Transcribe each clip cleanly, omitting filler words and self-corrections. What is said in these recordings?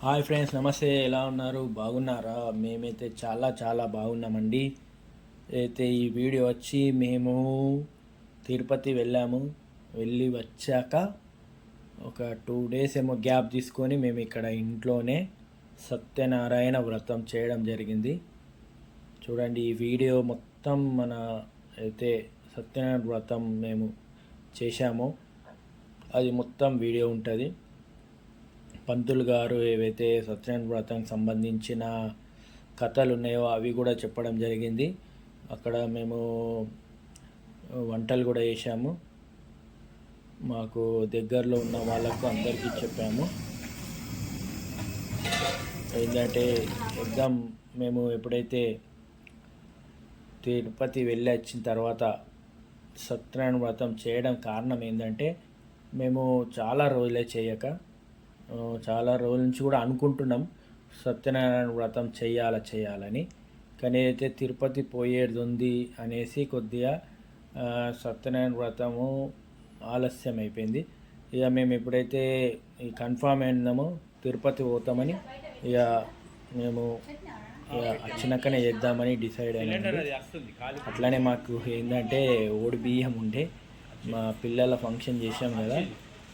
Hi friends, నమస్తే. ఎలా ఉన్నారు? బాగున్నారా? మేమైతే చాలా చాలా బాగున్నామండి. అయితే ఈ వీడియో వచ్చి మేము తిరుపతి వెళ్ళాము. వెళ్ళి వచ్చాక ఒక 2 డేస్ ఏమో గ్యాప్ తీసుకొని మేము ఇక్కడ ఇంట్లోనే సత్యనారాయణ వ్రతం చేయడం జరిగింది. చూడండి, ఈ వీడియో మొత్తం మన అయితే సత్యనారాయణ వ్రతం మేము చేశామో అది మొత్తం వీడియో ఉంటుంది. పంతులు గారు ఏవైతే సత్యనారాయణ వ్రతానికి సంబంధించిన కథలు ఉన్నాయో అవి కూడా చెప్పడం జరిగింది. అక్కడ మేము వంటలు కూడా చేశాము. మాకు దగ్గరలో ఉన్న వాళ్ళకు అందరికీ చెప్పాము. ఏంటంటే ఎగ్జామ్ మేము ఎప్పుడైతే తిరుపతి వెళ్ళి వచ్చిన తర్వాత సత్యనారాయణ వ్రతం చేయడం కారణం ఏంటంటే మేము చాలా రోజులే చేయక చాలా రోజుల నుంచి కూడా అనుకుంటున్నాం సత్యనారాయణ వ్రతం చేయాలని. కానీ అయితే తిరుపతి పోయేది ఉంది అనేసి కొద్దిగా సత్యనారాయణ వ్రతము ఆలస్యం అయిపోయింది. ఇక మేము ఎప్పుడైతే ఈ కన్ఫామ్ అయినామో తిరుపతి పోతామని ఇక మేము వచ్చినాకనే చేద్దామని డిసైడ్ అయినాము. అట్లానే మాకు ఏంటంటే ఓడి బియ్యం ఉండే మా పిల్లల ఫంక్షన్ చేసాం కదా,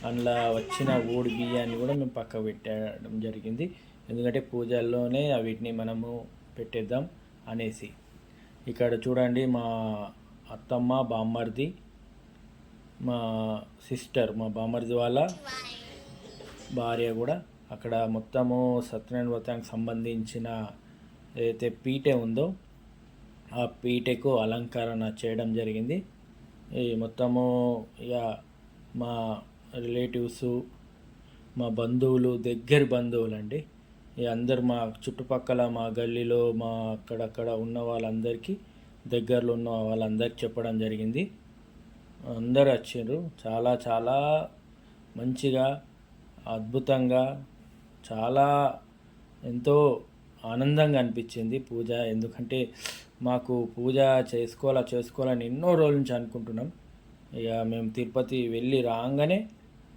అందులో వచ్చిన ఓడి బియ్యాన్ని కూడా మేము పక్క పెట్టడం జరిగింది. ఎందుకంటే పూజల్లోనే వీటిని మనము పెట్టేద్దాం అనేసి. ఇక్కడ చూడండి, మా అత్తమ్మ, బామ్మర్ది, మా సిస్టర్, మా బామ్మర్ది వాళ్ళ భార్య కూడా అక్కడ మొత్తము సత్యనారాయణ వ్రతానికి సంబంధించిన ఏదైతే పీటె ఉందో ఆ పీటెకు అలంకరణ చేయడం జరిగింది. ఈ మొత్తము ఇక మా రిలేటివ్స్, మా బంధువులు, దగ్గర బంధువులు అండి, అందరు మా చుట్టుపక్కల మా గల్లీలో మా అక్కడక్కడ ఉన్న వాళ్ళందరికీ, దగ్గరలో ఉన్న వాళ్ళందరికీ చెప్పడం జరిగింది. అందరు వచ్చారు. చాలా చాలా మంచిగా, అద్భుతంగా, చాలా ఎంతో ఆనందంగా అనిపించింది పూజ. ఎందుకంటే మాకు పూజ చేసుకోవాలని ఎన్నో రోజుల నుంచి అనుకుంటున్నాం. ఇక మేము తిరుపతి వెళ్ళి రాగానే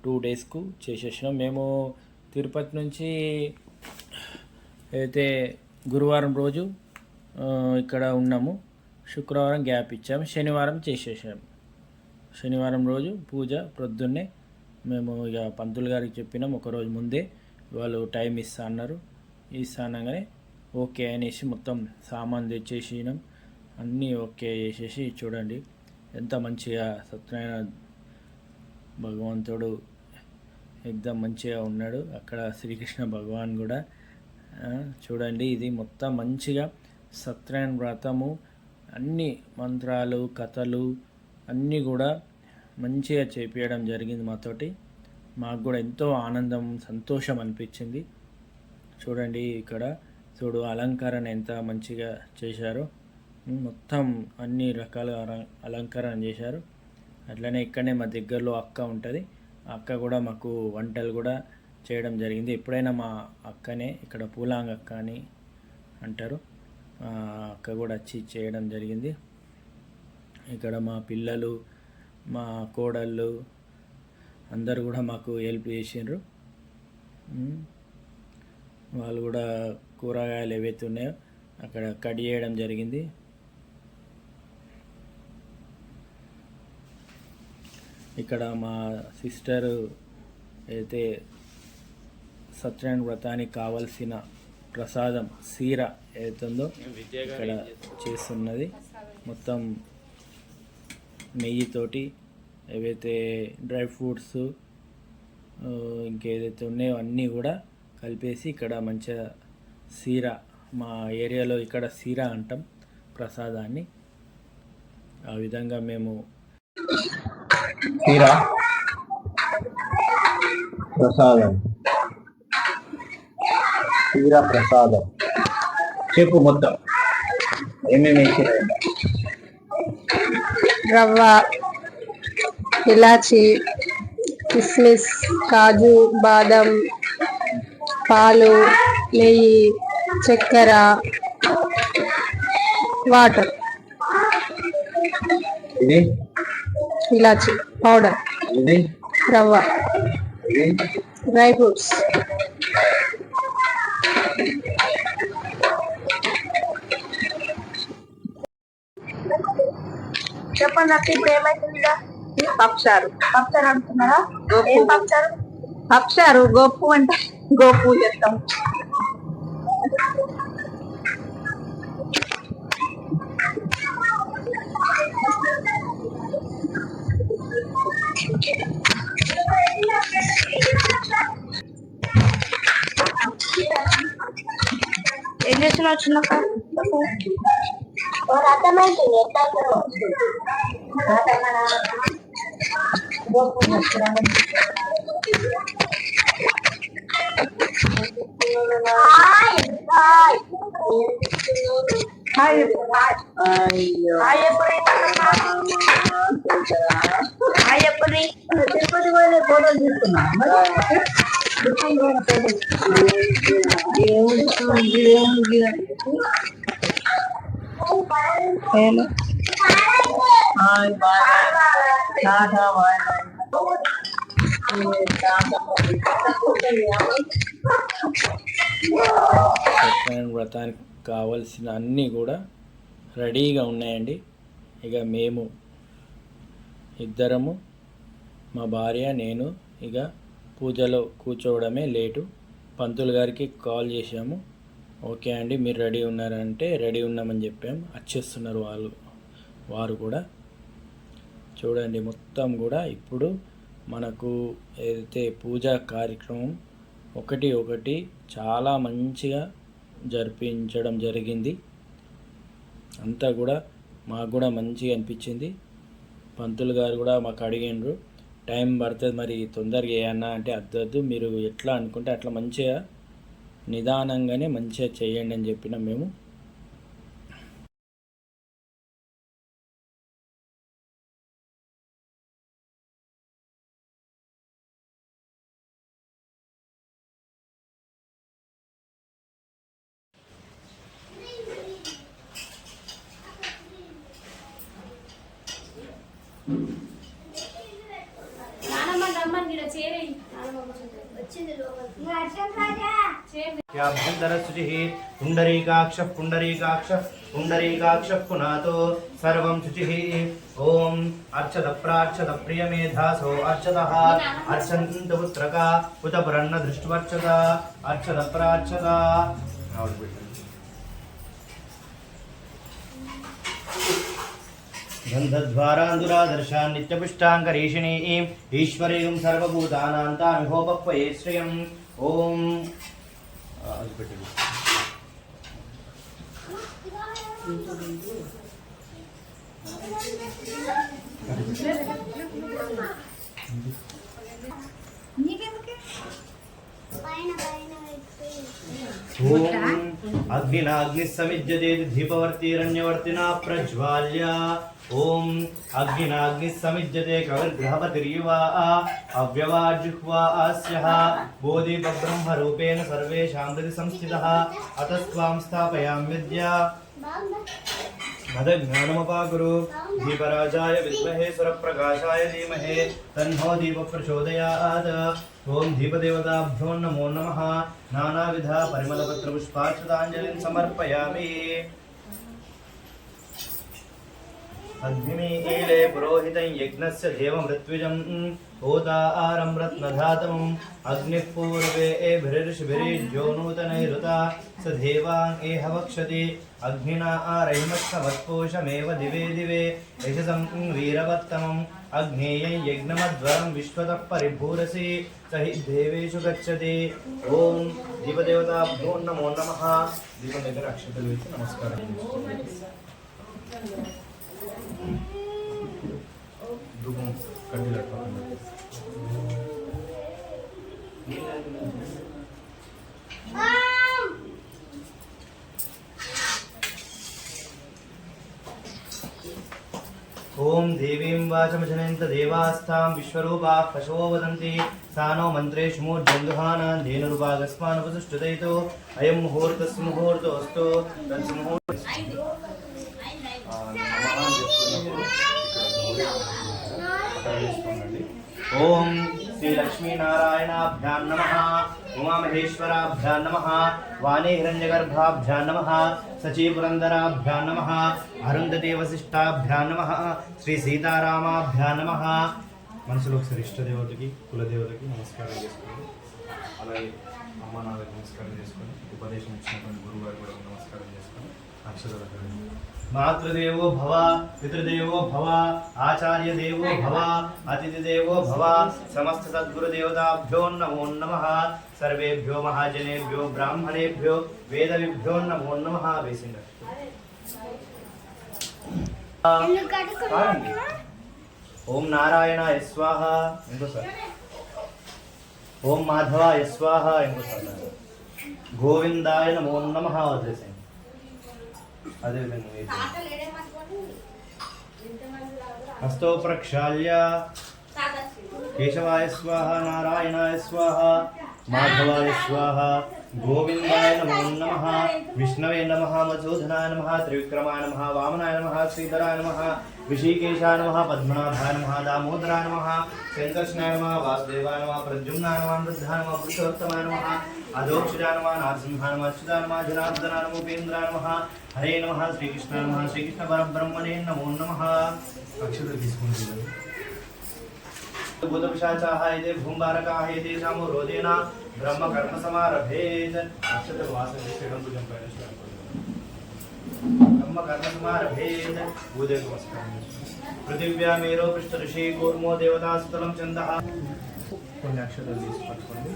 2 డేస్కు చేసేసినాం. మేము తిరుపతి నుంచి అయితే గురువారం రోజు ఇక్కడ ఉన్నాము, శుక్రవారం గ్యాప్ ఇచ్చాము, శనివారం చేసేసాము. శనివారం రోజు పూజ ప్రొద్దున్నే మేము ఇక పంతులు గారికి చెప్పినాం ఒకరోజు ముందే. వాళ్ళు టైం ఇస్తా అన్నారు. అనగానే ఓకే అనేసి మొత్తం సామాన్ తెచ్చేసినాం. అన్నీ ఓకే చేసేసి చూడండి ఎంత మంచిగా సత్యనారాయణ భగవంతుడు ఎగ్దమ్ మంచిగా ఉన్నాడు. అక్కడ శ్రీకృష్ణ భగవాన్ కూడా చూడండి. ఇది మొత్తం మంచిగా సత్యనారాయణ వ్రతము, అన్ని మంత్రాలు, కథలు అన్నీ కూడా మంచిగా చేపించడం జరిగింది మాతోటి. మాకు కూడా ఎంతో ఆనందం, సంతోషం అనిపించింది. చూడండి, ఇక్కడ చూడు అలంకరణ ఎంత మంచిగా చేశారో, మొత్తం అన్ని రకాల అలంకరణ చేశారు. అట్లనే ఇక్కడనే మా దగ్గరలో అక్క ఉంటుంది. ఆ అక్క కూడా మాకు వంటలు కూడా చేయడం జరిగింది. ఎప్పుడైనా మా అక్కనే, ఇక్కడ పూలాంగ్ అక్క అని అంటారు, అక్క కూడా వచ్చి చేయడం జరిగింది. ఇక్కడ మా పిల్లలు, మా కోడళ్ళు అందరు కూడా మాకు హెల్ప్ చేసిండ్రు. వాళ్ళు కూడా కూరగాయలు ఏవైతే ఉన్నాయో అక్కడ కట్ చేయడం జరిగింది. ఇక్కడ మా సిస్టరు అయితే సత్యనారాయణ వ్రతానికి కావలసిన ప్రసాదం సీర ఏదైతుందో ఇక్కడ చేస్తున్నది. మొత్తం నెయ్యితోటి ఏవైతే డ్రై ఫ్రూట్స్ ఇంకేదైతే ఉన్నాయో అన్నీ కూడా కలిపేసి ఇక్కడ మంచిగా సీర, మా ఏరియాలో ఇక్కడ సీర అంటాం ప్రసాదాన్ని. ఆ విధంగా మేము సీర ప్రసాదం, సీర ప్రసాదం చెప్పు మొత్తం ఏమేమి వేసిరా? రవ్వ, ఇలాచి, కిస్మిస్, కాజు, బాదం, పాలు, నెయ్యి, చక్కెర, వాటర్, ఇది ఇలాచి పౌడర్, ఇది రవ్వ, ఇది డ్రై ఫ్రూట్స్, అన్నట్టు ఇప్పుడు ఏమైతుంది పప్చారు పప్చారు అంటున్నారా ఏం పప్చారు పప్చారు గోపు అంటే గోపు చేస్తాం ఏం చేస్తున్నావు చిన్నక్క తిరుపతి పోయి ఫోటోలు తీసుకున్నా సత్యనారాయణ వ్రతానికి కావలసిన అన్నీ కూడా రెడీగా ఉన్నాయండి. ఇక మేము ఇద్దరము, మా భార్య, నేను ఇక పూజలో కూర్చోవడమే లేటు. పంతులు గారికి కాల్ చేసాము. ఓకే అండి మీరు రెడీ ఉన్నారంటే రెడీ ఉన్నామని చెప్పాము. వచ్చేస్తున్నారు వారు కూడా. చూడండి మొత్తం కూడా ఇప్పుడు మనకు ఏదైతే పూజా కార్యక్రమం ఒకటి చాలా మంచిగా జరిపించడం జరిగింది. అంతా కూడా మాకు కూడా మంచిగా అనిపించింది. పంతులు గారు కూడా మాకు అడిగిండ్రు టైం పడుతుంది మరి తొందరగా ఏమన్నా అంటే అద్దద్దు మీరు ఎట్లా అనుకుంటే అట్లా మంచిగా నిదానంగానే మంచిగా చేయండి అని చెప్పినాం మేము. शुचिः पुण्डरीकाक्षः पुण्डरीकाक्षः पुण्डरीकाक्षः पुनातो सर्वं शुचिः ॐ अर्चत प्रार्चत प्रियमेधासो अर्चतः अर्चन्तु पुत्रका उत पुरन्न दृष्ट्वर्चत अर्चत प्रार्चत गन्धद्वारान्दुरादर्शां नित्यपुष्टाङ्करीषिणीं ईश्वरीं सर्वभूतानां तामिहोपक्वये श्रियम् ॐ अग्निनाग्निः समिज्यते दीपवर्तिरन्यवर्तिना प्रज्वाल्य ओम अग्निनाग्निः समिज्यते कविर्ग्रहपतिर्युवा अव्यवाजिह्वा अस्यः बोधिब्रह्मरूपेण सर्वेषां हृदि संस्थितः अतस्त्वां स्थापयाम्यद्य मदज्ञानमपाकुरु दीपराजाय विद्महे सुरप्रकाशाय धीमहि तन्नो दीपप्रचोदयात् ओम दीपदेवताभ्यो नमो नमः नानाविध परिमलपत्रपुष्पाक्षताञ्जलिं समर्पयामि अग्निमीले पुरोहितं यज्ञस्य देवमृत्विजं होतारं रत्नधातमं अग्निः पूर्वे एभिर्षिभिर्यो नूतनैरुता स देवान् एह वक्षति अग्निना आरहिमत्सवत्पोषमेव दिवे दिवे यशसं वीरवत्तमम् अग्नेयं यज्ञमध्वरं विश्वतः परिभूरसि स हि देवेषु गच्छति ॐ दीपदेवताभ्यो नमो नमः दीपं దగ్గర అక్షతలు వేసి నమస్కారం ధూపం కడ్డీలు పక్కన ओम देवीं वाचमजनन्त देवास्तां विश्वरूपाः पशवो वदन्ति सानो मन्त्रेषु मूर्धन्धुहाना धेनुरुपागस्मानुपतिष्ठितैतो अयं मुहूर्तस्य मुहूर्तोऽस्तु ओम श्री लक्ष्मीनारायणाभ्यां नमः उमामहेश्वराभ्यां नमः वाणी हिरण्यगर्भाभ्यां नमः सचीपुरन्दराभ्यां नमः अरुन्धती वसिष्ठाभ्यां नमः श्री सीतारामाभ्यां नमः మనసులో ఒకసారి ఇష్టదేవతకి కులదేవతకి నమస్కారం చేసుకోండి. అలాగే అమ్మ నాన్నకి నమస్కారం చేసుకొని ఉపదేశం ఇచ్చినటువంటి గురువు గారు కూడా నమస్కారం చేసుకొని అక్షరాలు మాతృదేవో భవ పితృదేవో భవ ఆచార్య దేవో భవ అతిథి దేవో భవ సమస్త సద్గురు దేవతాభ్యో నమో నమః సర్వేభ్యో మహాజనేభ్యో బ్రాహ్మణేభ్యో వేదవిభ్యో నమో నమః. వేసింది ఓం నారాయణాయ స్వాహ ఇంకోసారి, ఓం మాధవాయ స్వాహ ఇంకోసారి, గోవిందాయ నమో నమః వదిలేసాను. అదేవిధంగా హస్తో ప్రక్షాళ్య కేశవాయ స్వాహ నారాయణాయ స్వాహ మాధవాయ స్వాహ గోవిందాయ నమో నమః విష్ణవే నమః మధుసూదనాయ నమః త్రివిక్రమాయ నమః వామనాయ నమః శ్రీధరాయ నమః ऋषिकेशाय नमः पद्मनाभाय नमः दामोदराय नमः शङ्कर्षणाय नमः वासुदेवाय नमः प्रद्युम्नाय नमः वृद्धाय नमः पुरुषोत्तमाय नमः अधोक्षजाय नमः नारसिंहाय नमः अच्युताय नमः जनार्दनाय नमः उपेन्द्राय नमः हरे नमः श्रीकृष्णाय नमः श्रीकृष्ण परब्रह्मणे नमो नमः. अक्षर తీసుకుంటున్నాను. भूतपिशाचाः एते भूम्बारकाः एतेषां रोदेन ब्रह्म कर्म समारभेत्. अक्षर वासने श्रीराम पूजन पयन ब्रह्म कर्म समारभेत्. भूदेव नमस्कारः. पृथिव्या मेरो पृष्ठ ऋषि कूर्मो देवता सुतलं चन्दः. కొన్ని అక్షరాలు తీసి పట్టుకోండి.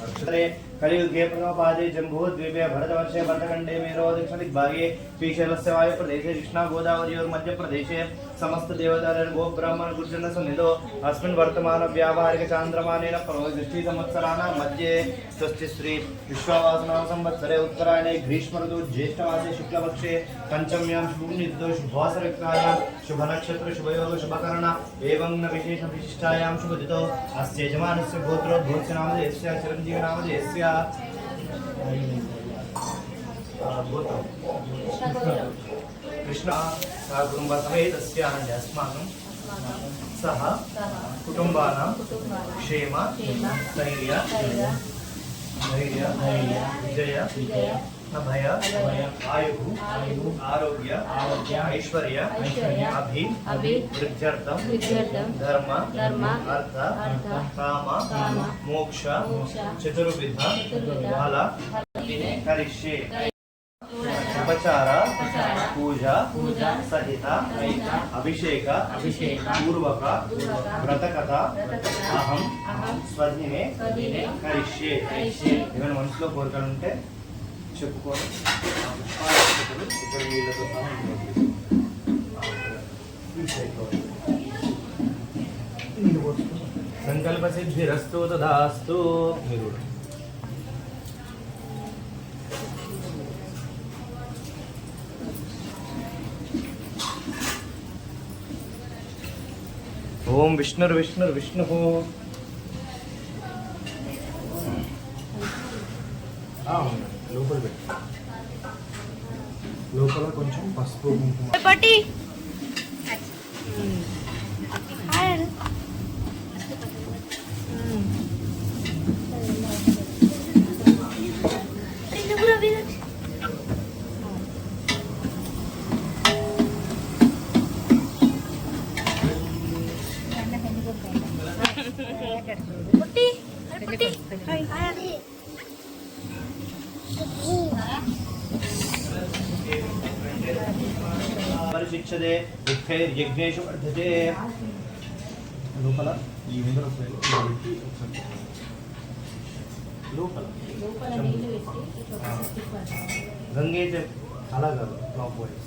अक्षरे कलियुगे प्रथमपादे जम्बूद्वीपे भरतवर्षे भरतखण्डे मेरो दक्षिणदिग्भागे श्रीशैलस्य वायुप्रदेशे कृष्णा गोदावरीयोर्मध्यप्रदेशे समस्त देवतारः गोब्राह्मण गुर्जन सन्निधौ अस्मिन् वर्तमान व्यावहारिक चान्द्रमानेन प्रवदृष्टि संवत्सराणां मध्ये स्वस्ति श्री विश्वावासनाम संवत्सरे उत्तरायणे ग्रीष्म ऋतु ज्येष्ठमासे शुक्लपक्षे पंचम्यां शुभनिर्दो शुभवासरयुक्तायां शुभनक्षत्र शुभयोग शुभकर्ण एवं न विशेष विशिष्टायां शुभदितो अस्य यजमानस्य गोत्रोद्भूतस्य नामधेयस्य चिरञ्जीवी नामधेयस्य कृष्ण कुटुम्बसमेतस्य अस्माकं सह कुटुम्बानां क्षेम स्थैर्य विजय अभय आयुः आरोग्य ऐश्वर्य वृद्ध्यर्थं धर्म अर्थ काम मोक्ष चतुर्विध फल करिष्ये. उपचार पूजा सहित अभिषेक पूर्वक व्रतकथा अहं स्वधिने करिष्ये. ఏమైనా మనసులో కోరికలు ఉంటే చెప్పుకోండి. ఇక్కడ వీళ్ళతో సంకల్ప సిద్ధిరస్తు తదాస్తు. మీరు ఓం విష్ణు లోపల పెట్టు. లోపల కొంచెం పసుపు కుంకుమ పరిశిక్షతే దుఃఖైర్యజ్ఞేషు వర్ధతే. లోపల ఈ ఇంద్ర లోపల గంగే అలా కాదు క్లాక్ వైజ్.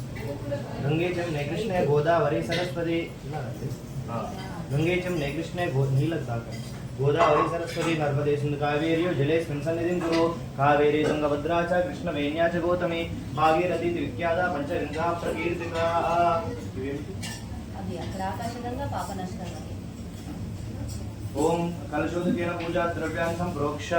గంగే చం కృష్ణ గోదావరి సరస్వతి గంగే చం కృష్ణ నీళ్ళకి దాకా गोदावरी सरस्वती नर्मदे सिंधु कावेर्यो जलेस्मिन् सन्निधिं कुरु. कावेरी तुंगभद्रा च कृष्णवेण्या च गौतमी भागीरथी विख्याता पंचगंगा प्रकीर्तिता. ఓం కలశోదకేన పూజా ద్రవ్యాన్ని సంప్రోక్ష.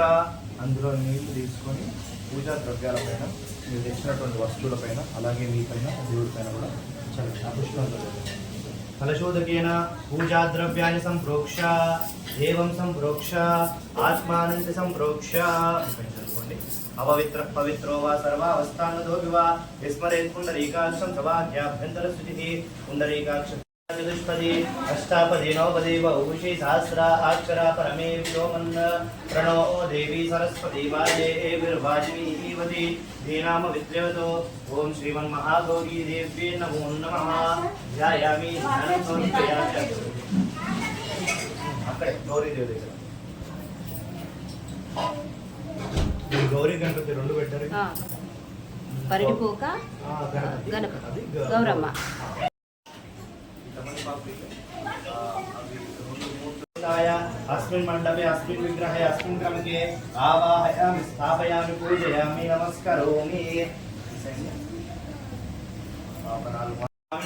అందులో నీళ్లు తీసుకొని పూజా ద్రవ్యాలపైన మీరు తెచ్చినటువంటి వస్తువులపైన అలాగే మీ పైన దేవుడి పైన కూడా చల్లండి ఆ పుష్పంతో ఫలశోధకేన పూజా ద్రవ్యాన్ని సంప్రోక్ష దేవం సంప్రోక్ష ఆత్మానంద సంప్రోక్ష చదువుకోండి. అపవిత్ర పవిత్రో వా సర్వావస్థానతో వివా విస్మరేత్ పుండరీకాక్షం సవాఖ్యాభ్యంతర స్థితి పుండరీకాక్ష చతుష్పది అష్టాపది నవపది బహుషి సహస్ర అక్షర పరమే వ్యోమన్న ప్రణో దేవి సరస్వతి వాజేవిర్వాజినీవతి ధీనామ విద్యవతో ఓం శ్రీమన్మహాగౌరీ దేవ్యే నమో నమః ధ్యాయామి ధ్యానం సమర్పయామి. అక్కడే గౌరీదేవి దగ్గర మీరు గౌరీ గణపతి రెండు పెట్టారు. పరిడిపోక గణపతి గౌరమ్మ अस्मिन् मंडपे अस्मिन् विग्रहे अस्मिन् क्रमके आवाहयामि स्थापयामि पूजयामि नमस्करोमि.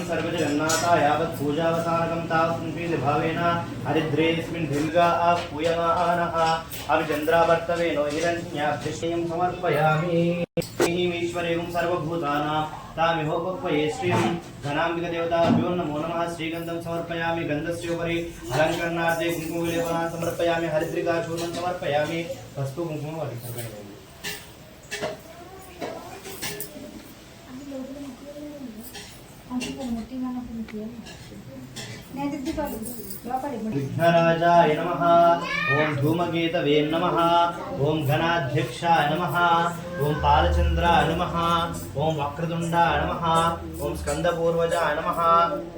सर्वजगन्नाथा यावत् पूजावसानकं तावत् भावेन हरिद्रेऽस्मिन् भिर्गा पूयमानः अभिचन्द्रावर्तवेनो हिरण्याभ्यश्रयं समर्पयामि. ईश्वरेवं सर्वभूतानां तामिहोपक्वये श्रियं धनाम्बिकदेवताभ्यो नमो नमः. श्रीगन्धं समर्पयामि. गन्धस्योपरि अलङ्करणार्थे कुङ्कुमविलेपनं समर्पयामि. हरिद्रिकाचूर्णं समर्पयामि. वस्तु कुङ्कुमं समर्पयामि. विघ्नराजाय नमः. ओम धूमकेतवे नमः. ओम गणाध्यक्षाय नमः. ओम पालचंद्राय नमः. ओम वक्रतुंडाय नमः. ओम स्कंदपूर्वजाय नमः.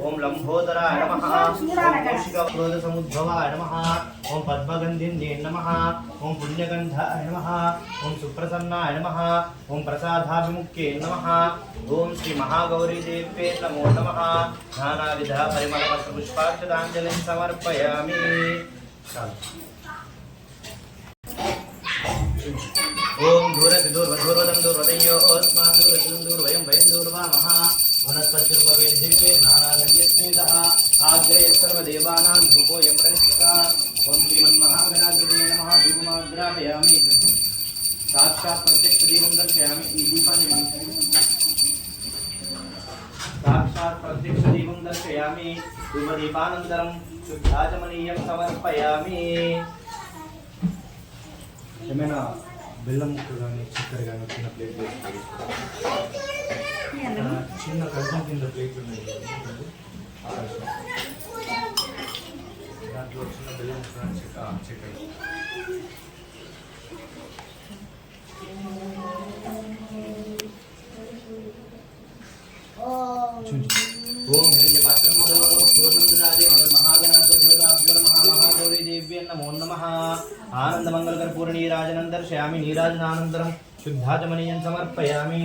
ओम लंबोदराय नमः. ओम कौशिकक्रोधसमुद्भवाय नमः. ओम पद्मगंधिन्ये नमः. ओम पुण्यगंधाय नमः. ओम सुप्रसन्नाय नमः. ओम प्रसादाभिमुख्ये नमः. ओम श्री महागौरी देव्ये नमो नमः. नानाविध परिमलपत्र पुष्पाक्षतांजलिं समर्पयामि. ओम दूरति दूर्वदं दूर्वदयो अस्मान् दूरतिं दूर्वयं वयं दूर्वामः. वनस्पतिर्भवेद्धिके नानागण्यस्मितः आग्रे सर्वदेवानां धूपोऽयं प्रतिष्ठितः. ओम श्रीमन्महागणाधिपतये नमः. धूपमाग्रापयामि. साक्षात् प्रत्यक्षदीपं दर्शयामि. ఈ దీపాన్ని साक्षात् प्रत्यक्षदीपं दर्शयामि. धूपदीपानन्तरं शुद्धाचमनीयं समर्पयामि. ఏమైనా బెల్లం ముక్క కానీ చక్కెర కానీ చిన్న ప్లేట్ చిన్న కష్టం కింద ప్లేట్ ఉన్నాయి దాంట్లో చిన్న బెల్లం ముక్క చక్కెర ఓం హిరణ్యపాత్రములో పూర్ణందురాజే మహాగణాధిపతిదేవతాభ్యో నమః. మహాగౌరీ దేవ్యే నమో నమః. आनंदमंगलकर्पूर नीराजनं दर्शयामि. नीराजनानन्तरं शुद्धाचमनीयं समर्पयामि.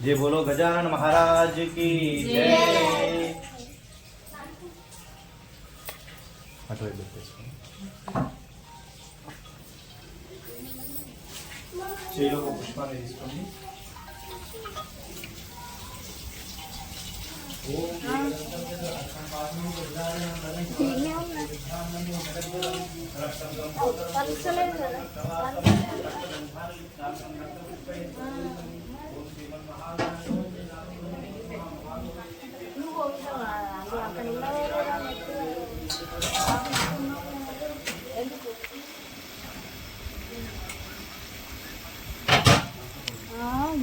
जय बोलो गजानन महाराज की जय. చేలో ఒక పుష్పాన్ని తీసుకోండి.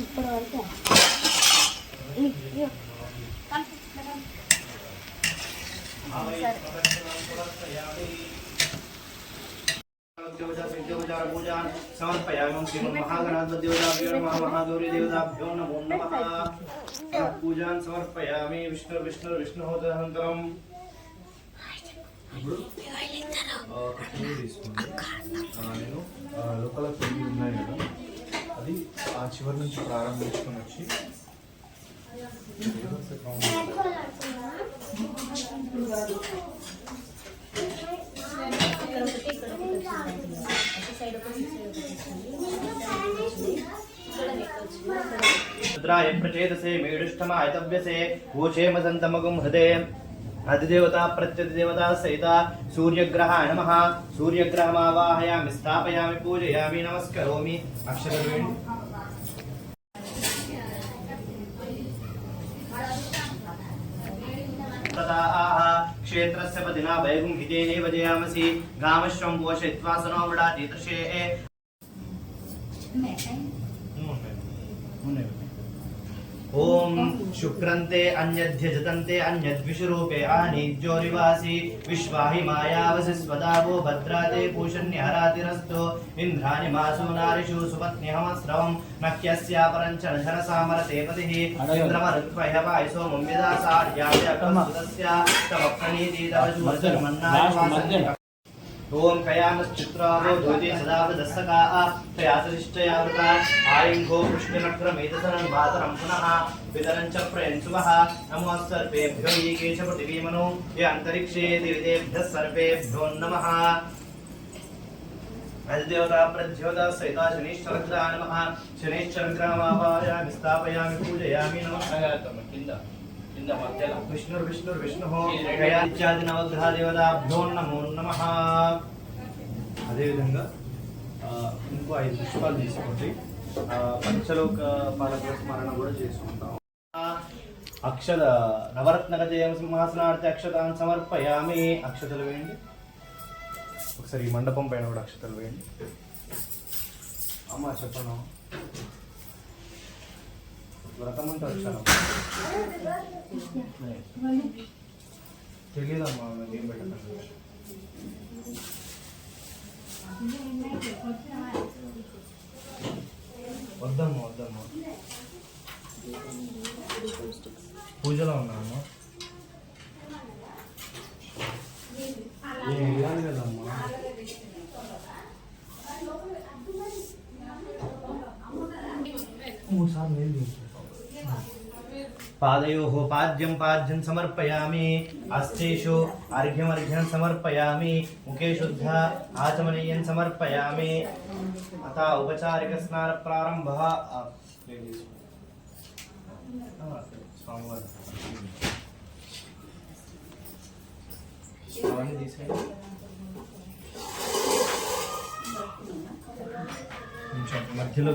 ఇప్పుడు వరకు समर्पयामि. श्रीमन्महागणाधिपतिदेवताभ्यो नमः. महागौरी देवताभ्यो नमो नमः. पूजां समर्पयामि. विष्णुहोतरनन्तरं ఇప్పుడు కట్టెలు తీసుకోండి. నేను లోపల తొమ్మిది ఉన్నాయి కదా, అది ఆ చివరి నుంచి ప్రారంభించుకొని వచ్చి रुद्राय प्रचेतसे मेडुष्टमाय तव्यसे ऊचेम संतमगुं हृदये अधिदेवता प्रत्यधिदेवता सहित सूर्यग्रहाय नमः सूर्यग्रहमावाहयामि स्थापयामि पूजयामि नमस्करोमि अक्षरवेणि क्षेत्रस्य पदिना वैगुं हितेनेव जयामसि गामश्वं पोषयित्वा सनो वृडाति दृशे ओम शुक्रन्ते अन्यद्य जतन्ते अन्यद्विषरूपे आनीज्योरिवासि विश्वाहि मायावसि स्वदावो भद्राते पूषण्यहरातिरस्तो इन्द्राणि मासो नारिषु सुपत्न्यहमस्रवं नक्यस्यापरञ्च नधनसामरते पतिः इन्द्रमरुत्वह्यवायसो मुम्यदासाढ्याव्यकमसुतस्य तव प्रणीति तव जुवसर्मन्नायवासि ओम कयामश्चित्रावो द्वैते सदावदस्सका तयासरिष्टयावृता आयिङ्घो पुष्टिनक्रमेतसनं वातरं पुनः वितरं च प्रयन्सुवः नमो सर्पेभ्यो ये केश पृथिवीमनो ये अन्तरिक्षे दिविदेभ्यः सर्पेभ्यो नमः अधिदेवता प्रद्योता सहिता शनीश्वरग्रहा नमः शनीश्वरग्रहमावाहयामि स्थापयामि पूजयामि नमः विष्णुर्विष्णुर्विष्णुः गयात्यादि नवग्रह देवताभ्यो नमो नमः అదేవిధంగా ఇంకో 5 పుష్పాలు తీసుకోండి పంచలోక పాలకుల స్మరణ కూడా చేసుకుంటాం అక్షర నవరత్నగజయం సింహాసనార్థ అక్షతాన్ సమర్పయామి అక్షతలు వేయండి ఒకసారి ఈ మండపం పైన కూడా అక్షతలు వేయండి అమ్మ చెప్పను వ్రతం అంటే వచ్చాను తెలియదమ్మా ఏం పెట్టండి వద్దమ్మా వద్దమ్మా పూజలో ఉన్నాను వెళ్ళాలి కదమ్మా మూడుసార్లు నేను पादयोः पाद्यं पाद्यं समर्पयामि अस्तेषु अर्घ्यमर्घ्यं समर्पयामि मुखे शुद्ध आचमनीयं समर्पयामि अतः औपचारिकस्नानप्रारम्भः మధ్యలో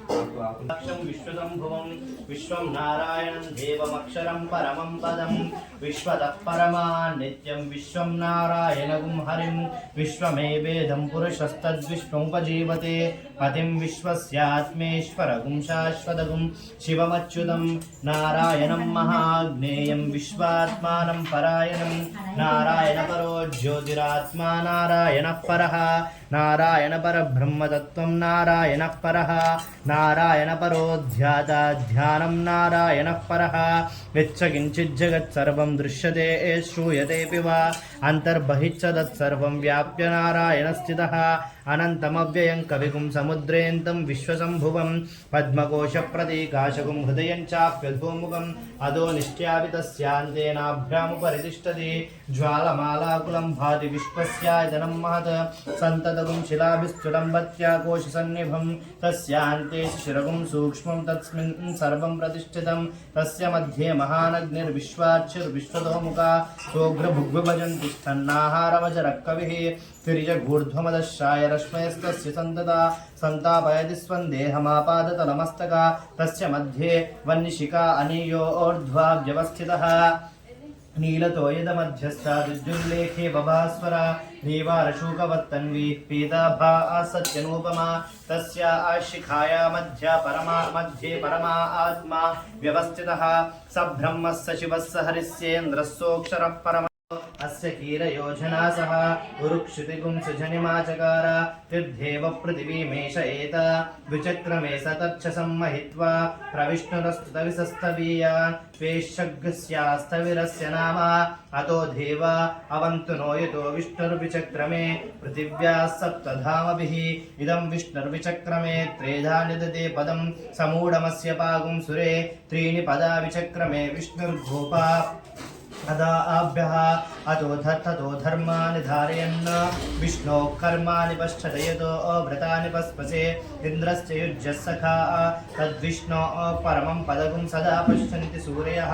लक्ष्यं विश्वसंभुवं विश्वं नारायणं देवमक्षरं परमं पदं विश्वतः परमा नित्यं विश्वं नारायणगुं हरिं विश्वमेवेदं पुरुषस्तद्विश्वमुपजीवते पतिं विश्वस्यात्मेश्वरगुं शाश्वतगुं शिवमच्युतं नारायणं महाज्ञेयं विश्वात्मानं परायणं नारायणपरो ज्योतिरात्मा नारायणः परः नारायणपरब्रह्मतत्त्वं नारायणः परः नारायणपरो ध्याता ध्यानं नारायणः परः यच्च किञ्चिज्जगत्सर्वं दृश्यते श्रूयतेऽपि वा अन्तर्बहिश्च तत्सर्वं व्याप्य नारायणस्थितः अनन्तमव्ययं कविगुं समुद्रेन्तं विश्वसंभुवं पद्मकोशप्रतीकाशकुं हृदयं चाप्यधोमुखम् अधो निष्ट्यापि तस्यान्तेनाभ्यामुपरि तिष्ठति ज्वालमालाकुलं भाति विश्वस्यायतनं महत् सन्ततगुं शिलाभिस्फुटम्बत्या कोशसन्निभं तस्यान्ते शिरगुं सूक्ष्मं तस्मिन् सर्वं प्रतिष्ठितं तस्य मध्ये महानग्निर्विश्वाच्युर्विश्वतोमुखा सोऽग्रभुग्भजन् तिष्ठन्नाहारमजरः कविः तिर्यगूर्ध्वमदशाय रश्मयस्तस्य सन्तता सन्तापयति स्वं देहमापादतलमस्तका तस्य मध्ये वह्निशिखा अनीयोर्ध्वा व्यवस्थितः नीलतो यदमध्यस्था विद्युल्लेखे बभास्वरा नीवारशूकवत्तन्वी पीताभा सत्यनूपमा तस्य शिखाया मध्ये परमा आत्मा व्यवस्थितः स ब्रह्मः स शिवः स हरिस्येन्द्रः सोऽक्षरः परमः अस्य कीरयोजना सह उरुक्षितिगुं सुजनिमाचकार तीर्थेव पृथिवीमेष एत द्विचक्रमे स तच्च सम्महित्वा प्रविष्णुरस्तुतविसस्तवीया त्वेषग्स्यास्तविरस्य नाम अतो देवा अवन्तु नो यतो विष्णुर्विचक्रमे पृथिव्याः सप्तधामभिः इदं विष्णुर्विचक्रमे त्रेधा निदते पदं समूढमस्य पागुं सुरे त्रीणि पदा विचक्रमे विष्णुर्भूपा अदाभ्यः ततो धर्माणि धारयन् विष्णोः कर्माणि पश्चदयतो व्रतानि पस्पसे इन्द्रश्च युज्यः सखा तद्विष्णो परमं पदगुं सदा पश्यन्ति सूर्यः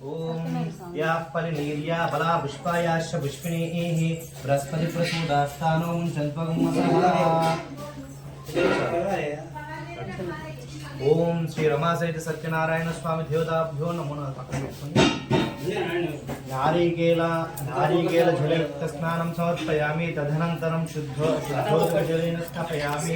ॐ या फलनीर्या बला पुष्पायाश्च पुष्पिणीः बृहस्पति प्रसूदास्तानो ओम श्री रमा सहित सत्यनारायण स्वामी देवताभ्यो नमो नमः। नारिकेल जलयुक्त स्नानं समर्पयामि तदनन्तरं शुद्धोदकजलेन स्थापयामि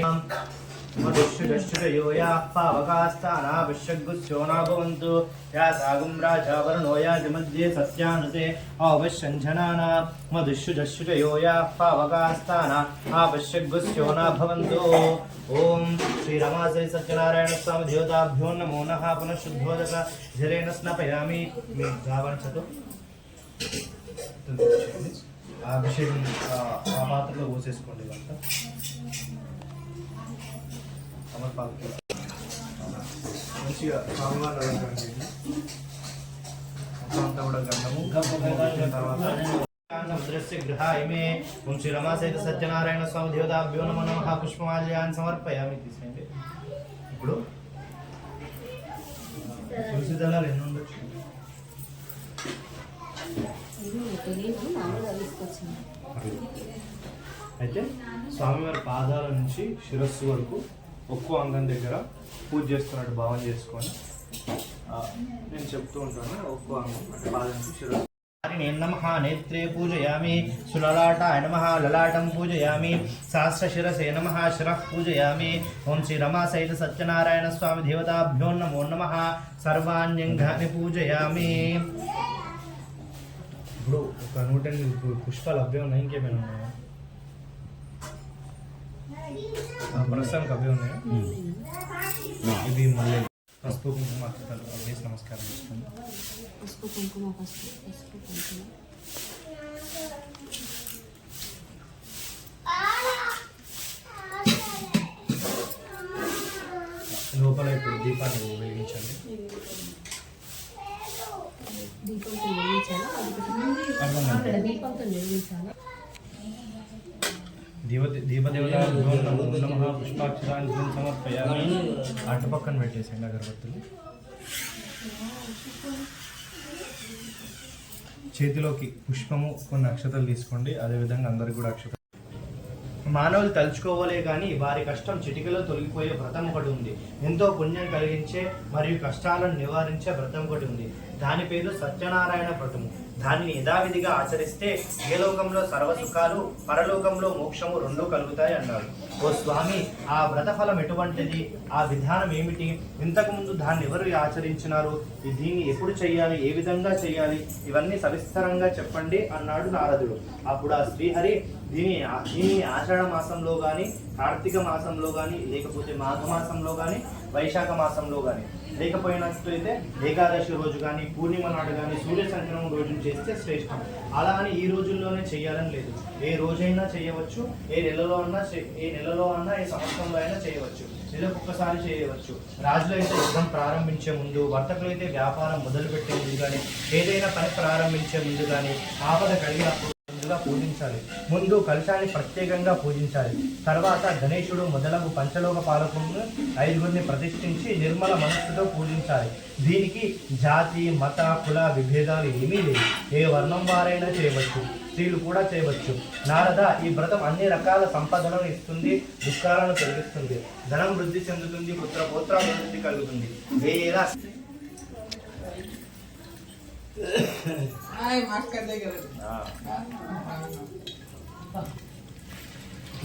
मधुश्रुतयो या पावकास्तानावश्यगुस्यो न भवन्तु या सागं राजावरणो याजमध्ये सत्यानुते अवश्यञ्जनाना मधुश्रुतयो या पावकास्ताना आवश्यगुस्यो न भवन्तु। ओम श्री रमाश्री सत्यनारायण स्वामी देवताभ्यो नमो नमः। पुनः शुद्धोदक जलेन स्नापयामि मी धावनचतु అభిషేకం ఆ పాత్రలో పోసేసుకోండి ఇదంతా సమర్పాలు మంచిగా స్వామివారు అలంకరించండి మొత్తం అంతా కూడా గంధము తర్వాత ముద్రస్య గృహాయమే ఓం శ్రీ రమా సహిత సత్యనారాయణ స్వామి దేవతాభ్యో నమో నమః పుష్పమాల్యాన్ని సమర్పయామి తీసేయండి ఇప్పుడు తులసి దళాలు ఎన్ని ఉండొచ్చు అయితే స్వామివారి పాదాల నుంచి శిరస్సు వరకు ఒక్కో అంగం దగ్గర పూజ చేస్తున్నట్టు భావన చేసుకొని నేను చెప్తూ ఉంటాను ఒక్కో అంగం అంటే పాదం నుంచి శిరస్సు नमः नेत्रे पूजयामि सुललाटाय नमः ललाटं पूजयामि सहस्रशिरसे नमः शिरः पूजयामि ओम श्री रमा सहित सत्यनारायण स्वामी देवताभ्यो नमो नमः सर्वाण्यंगानि पूजयामि ఇప్పుడు ఒక 108 పుష్పాలు అవే ఉన్నాయి ఇంకేమైనా ఉన్నాయా ప్రస్తుతానికి అవే ఉన్నాయా ఇది మళ్ళీ పసుపు కుంకుమ వేసి నమస్కారం చేసుకోండి పసుపు కుంకుమ పసుపు కుంకుమ లోపల ఇప్పుడు దీపాన్ని వెలిగించండి దీపంతో వెలిగించాలా అక్కడ దీపంతో వెలిగించాలా దీపదేవత నమః పుష్పాక్షరాన్ని సమర్పయామి అటు పక్కన పెట్టేసేయండి అగరబత్తులు చేతిలోకి పుష్పము కొన్ని అక్షతలు తీసుకోండి అదేవిధంగా అందరికి కూడా అక్షతలు మానవులు తలుచుకోవాలే కానీ వారి కష్టం చిటికలో తొలగిపోయే వ్రతం ఒకటి ఉంది ఎంతో పుణ్యం కలిగించే మరియు కష్టాలను నివారించే వ్రతం ఒకటి ఉంది దాని పేరు సత్యనారాయణ వ్రతము దానిని యథావిధిగా ఆచరిస్తే ఏ లోకంలో సర్వసుఖాలు పరలోకంలో మోక్షము రెండూ కలుగుతాయి అన్నారు ఓ స్వామి ఆ వ్రతఫలం ఎటువంటిది ఆ విధానం ఏమిటి ఇంతకుముందు దాన్ని ఎవరు ఆచరించినారు దీన్ని ఎప్పుడు చేయాలి ఏ విధంగా చేయాలి ఇవన్నీ సవిస్తరంగా చెప్పండి అన్నాడు నారదుడు అప్పుడు ఆ శ్రీహరి దీని ఆషాఢ మాసంలో కానీ కార్తీక మాసంలో కానీ లేకపోతే మాఘ మాసంలో కానీ వైశాఖ మాసంలో కానీ లేకపోయినట్లయితే ఏకాదశి రోజు కానీ పూర్ణిమ నాడు కానీ సూర్య సంక్రమణ రోజు చేస్తే శ్రేష్టం అలా అని ఈ రోజుల్లోనే చేయాలని లేదు ఏ రోజైనా చేయవచ్చు ఏ నెలలో అన్నా ఏ సంవత్సరంలో అయినా చేయవచ్చు నెలకొక్కసారి చేయవచ్చు రాజులు అయితే యుద్ధం ప్రారంభించే ముందు వర్తకులు అయితే వ్యాపారం మొదలుపెట్టే ముందు కానీ ఏదైనా పని ప్రారంభించే ముందు కానీ ఆపద కలిగినప్పుడు ముందుగా పూజించాలి ముందు కలశాన్ని ప్రత్యేకంగా పూజించాలి తర్వాత గణేశుడు మొదలగు పంచలోక పాలకులను 5గురిని ప్రతిష్ఠించి నిర్మల మనస్సుతో పూజించాలి దీనికి జాతి మత కుల విభేదాలు ఏమీ లేవు ఏ వర్ణం వారైనా చేయవచ్చు స్త్రీలు కూడా చేయవచ్చు నారద ఈ వ్రతం అన్ని రకాల సంపదలను ఇస్తుంది దుఃఖాలను తొలగిస్తుంది ధనం వృద్ధి చెందుతుంది పుత్రపౌత్రాభివృద్ధి కలుగుతుంది వేయేలా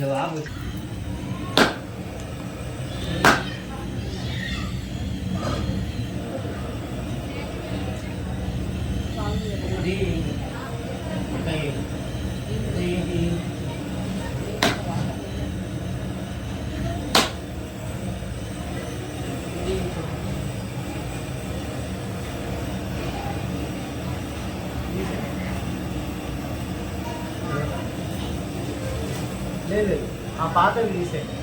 जवाब లేదు ఆ పాతవి తీసేయండి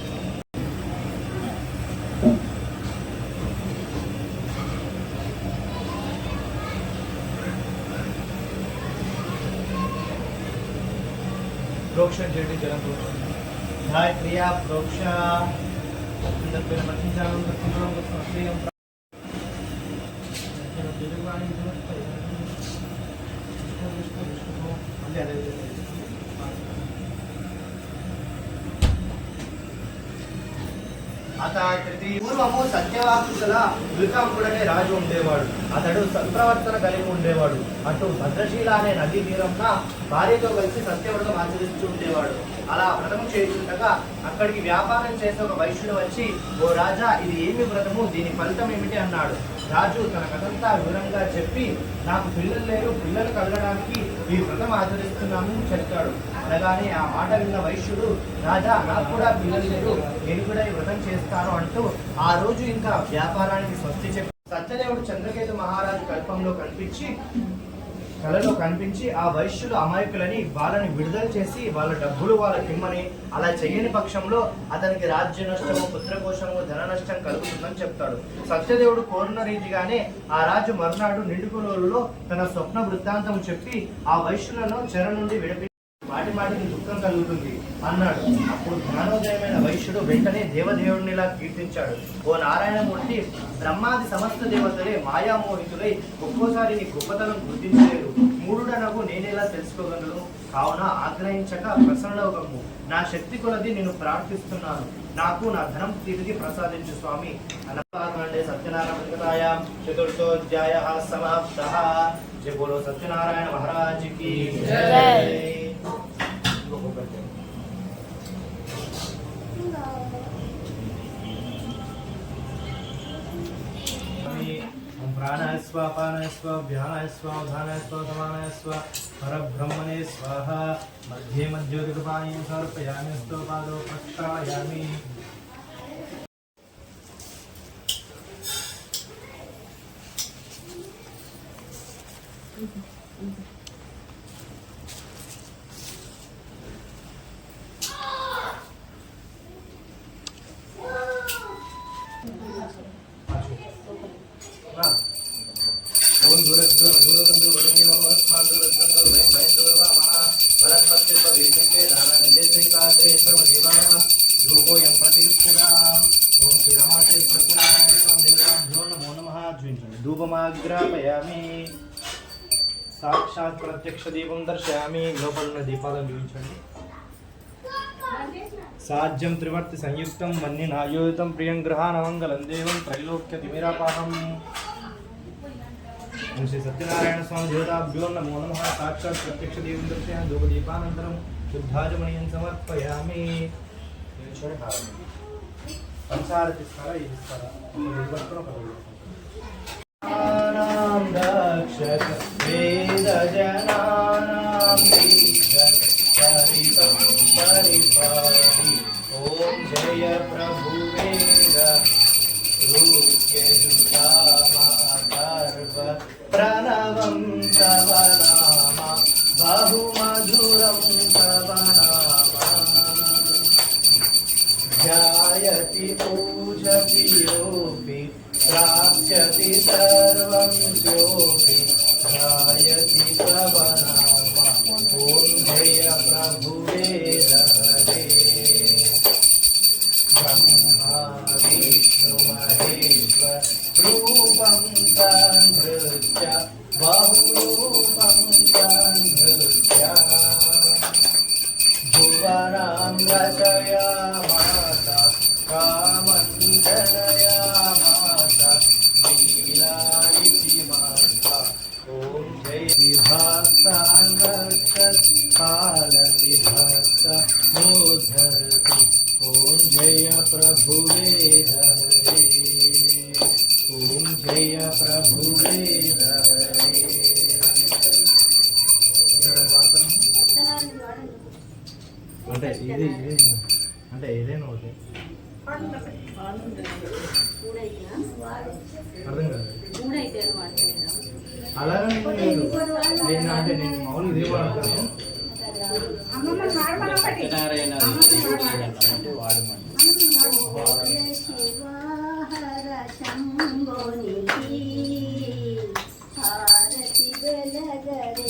ప్రోక్షణ చేయండి జలం గాయత్రియా ప్రోక్ష పూర్వము సత్యవాకుల విల్కాంకుడనే రాజు ఉండేవాడు. అతడు సత్ప్రవర్తన కలిగి ఉండేవాడు. అటు భద్రశీల అనే నదీ తీరంన భార్యతో కలిసి సత్యవ్రతం ఆచరిస్తూ ఉండేవాడు. అలా వ్రతం చేస్తుండగా అక్కడికి వ్యాపారం చేసే ఒక వైశ్యుడు వచ్చి, ఓ రాజా, ఇది ఏమి వ్రతము, దీని ఫలితం ఏమిటి అన్నాడు. రాజు తన కథంతా వివరంగా చెప్పి, నాకు పిల్లలు లేరు, పిల్లలు కలగడానికి ఈ వ్రతం ఆచరిస్తున్నాను చెప్తాడు. అనగానే ఆ మాట విన్న వైశ్యుడు, రాజా, నాకు కూడా పిల్లలు లేరు, నేను కూడా ఈ వ్రతం చేస్తాను అంటూ ఆ రోజు ఇంకా వ్యాపారానికి స్వస్తి చెప్పి సత్యదేవుడు చంద్రకేతు మహారాజు కలలో కనిపించి ఆ వైశ్యులు అమాయకులని వాళ్ళని విడుదల చేసి వాళ్ళ డబ్బులు వాళ్ళకి ఇమ్మని, అలా చేయని పక్షంలో అతనికి రాజ్య నష్టము, పుత్రకోశము, ధన నష్టం కలుగుతుందని చెప్తాడు. సత్యదేవుడు కోరిన రీతిగానే ఆ రాజు మర్నాడు నిండుకులలో తన స్వప్న వృత్తాంతం చెప్పి ఆ వైశ్యులను చెర నుండి విడిపి మాటి మాటికి దుఃఖం కలుగుతుంది అన్నాడు. అప్పుడు జ్ఞానోదయమైన వైశ్యుడు వెంటనే దేవదేవుడినిలా కీర్తించాడు, ఓ నారాయణమూర్తి, బ్రహ్మాది సమస్త దేవతలే మాయామోహితులై ఒక్కోసారి నీ గొప్పతనం గుర్తించలేదు. మూఢుడనకు నేనేలా తెలుసుకోగలను? కావున ఆగ్రహించక ప్రసన్నవకము, నా శక్తి కొలది నేను ప్రార్థిస్తున్నాను, నాకు నా ధనం తిరిగి ప్రసాదించు స్వామి. అనపాకాండే సత్యనారాయణ చతుర్థోధ్యాయ సమాప్తః. జై బోలో సత్యనారాయణ మహారాజ్ కి జై. प्राणायस्व अपानायस्व व्यानायस्व उदानायस्व समानायस्व परब्रह्मणे स्वाहा. मध्ये मध्योदकपानीं समर्पयामि, स्तोपादौ प्रक्षालयामि. ओम दूरद्र दूरद्र वरुणी ममस्मा दूरद्र वयं भयं दूरवामः वरस्पति पवित्रके दानगंधे श्रीकाग्रे सर्वदेवानां धूपोऽयं प्रतिगृह्यताम्. ओम श्रीरामाते सत्यनारायण स्वामिभ्यो नमो नमः. धूपमाग्रापयामि. साक्षात् प्रत्यक्ष दीपं दर्शयामि. लोपल दीपाలను చూపించండి. साज्यं त्रिवर्ति संयुक्तं वह्निनायोयुतं प्रियं गृहाणमङ्गलं देवं त्रैलोक्यतिमिरापहम्. श्री सत्यनारायण स्वामी देवताभ्यो नमो नमः. साक्षात् प्रत्यक्ष देवं दर्शयामि. धूपदीपानन्तरं शुद्धाचमनीयं समर्पयामि. पंचारति दक्षक वेदजनानां दीक्षक परितं परिपाहि. ओम जय प्रभु वेद रूप्यजुतामाकर्व प्रणवं तव नाम बहुमधुरं तव नाम. ध्यायति पूजति योऽपि प्राप्स्यति सर्वं योऽपि ध्यायति तव नाम. ओम जय प्रभु वेद हरे. ब्रह्मा विष्णु महेश्वर रूपं संहृत्य बहुरूपं संहृत्य भुवनां रचयामास कामं जनयामास लीला इति माता. ओम जय भक्तान् रक्षत् पालति भक्त नोद्धरति. ओम जय प्रभु वेद हरे. ओम जय प्रभु वेद हरे. అంటే ఇది అంటే ఏదైనా ఒకటి అర్థం కాదు. అలాగే లేదు, నేను అంటే నేను మామూలు ఇదే వాడతాను. హారతి వెలగరే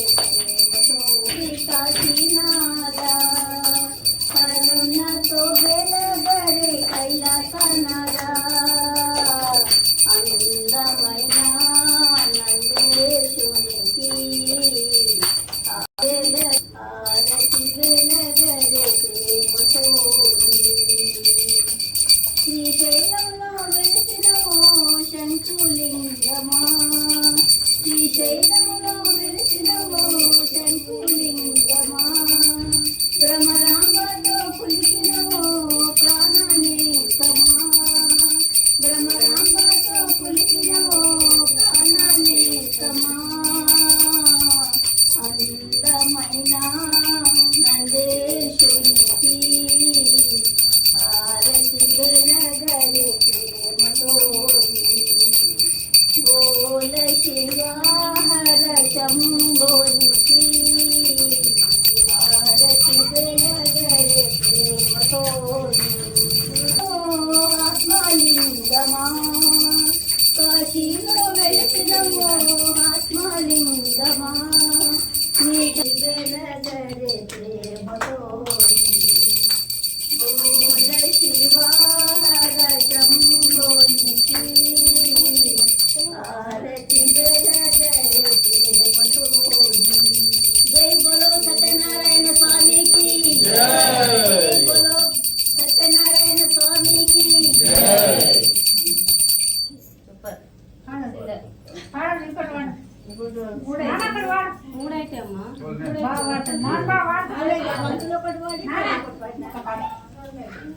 ఓం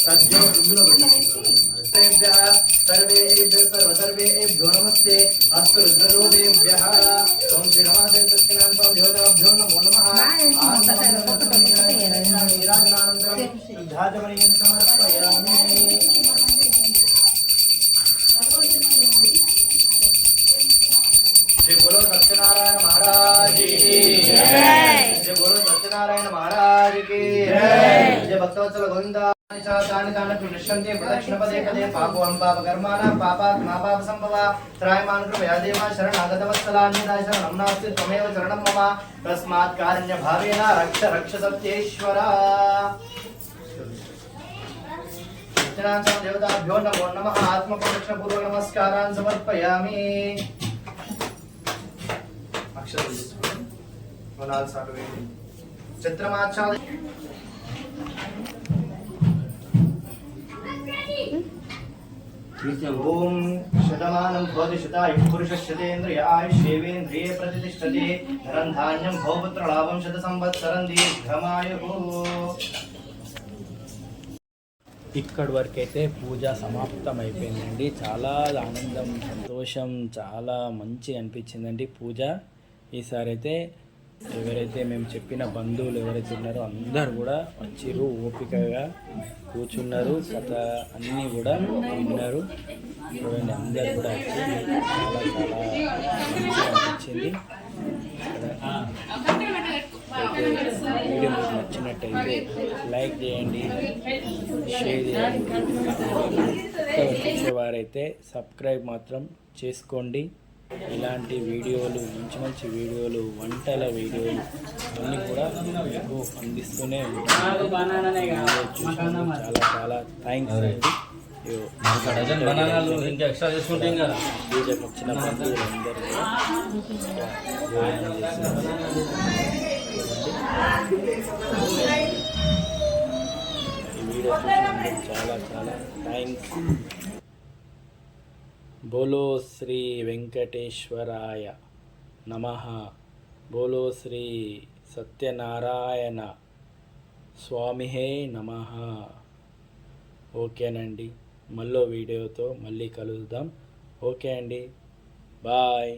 సద్యో ఇందులో सर्वेभ्यो नमस्ते अस्तु रुद्ररूपेभ्यः ओम श्री रमादेव सत्यनारायण स्वामी देवताभ्यो नमो नमः नीराजनानंदरं शुद्धाचमनीयं समर्पयामि। जय बोलो सत्यनारायण महाराज की जय। जय बोलो सत्यनारायण महाराज की जय। जय भक्तवत्सल गोविंदा तानि तानि प्रविशन्ति प्रदक्षिणपदे पदे पापोऽहं पापकर्माणां पापात् मा पापसम्भवा त्रायमान् कृपया देव शरणागतवत्सलान्यदाय शरणं नास्ति त्वमेव शरणं मम तस्मात् कारुण्यभावेन रक्ष रक्ष सत्येश्वर। सत्यनारायण देवताभ्यो नमो नमः आत्मप्रदक्षिणपूर्वक नमस्कारान् समर्पयामि। चित्रमाच्छादय ओम शतमानं भवति शतायुः पुरुषस्यतेन्द्रिय आयुष्येवेन्द्रिये प्रतिष्ठते धनं धान्यं भवपुत्रलाभं शतसंवत्सरं दीर्घमायुः। ఇక్కడి వరకైతే పూజ సమాప్తం అయిపోయిందండి. చాలా ఆనందం, సంతోషం, చాలా మంచి అనిపించిందండి పూజ. ఈసారి అయితే ఎవరైతే మేము చెప్పిన బంధువులు ఎవరైతే ఉన్నారో అందరు కూడా వచ్చిర్రు, ఓపికగా కూర్చున్నారు, కథ అన్నీ కూడా విన్నారు. చూడండి, అందరు కూడా వచ్చి చాలా చాలా మంచిగా అనిపించింది. వీడియో మీకు నచ్చినట్టయితే లైక్ చేయండి, షేర్ చేయండి. వచ్చేవారైతే సబ్స్క్రైబ్ మాత్రం చేసుకోండి. ఇలాంటి వీడియోలు, మంచి మంచి వీడియోలు, వంటల వీడియోలు అన్నీ కూడా మీకు అందిస్తూనే ఉంటాను. చాలా చాలా థ్యాంక్స్ అండి. పూజకు వచ్చిన బంధువులందరూ ఈ వీడియో చూసినందుకు చాలా చాలా థ్యాంక్స్. बोलो श्री वेंकटेश्वराय नमः. बोलो श्री सत्यनारायण स्वामिहे नमः. ఓకేనండి, మళ్ళీ వీడియోతో మళ్ళీ కలుద్దాం. ఓకే అండి, బాయ్.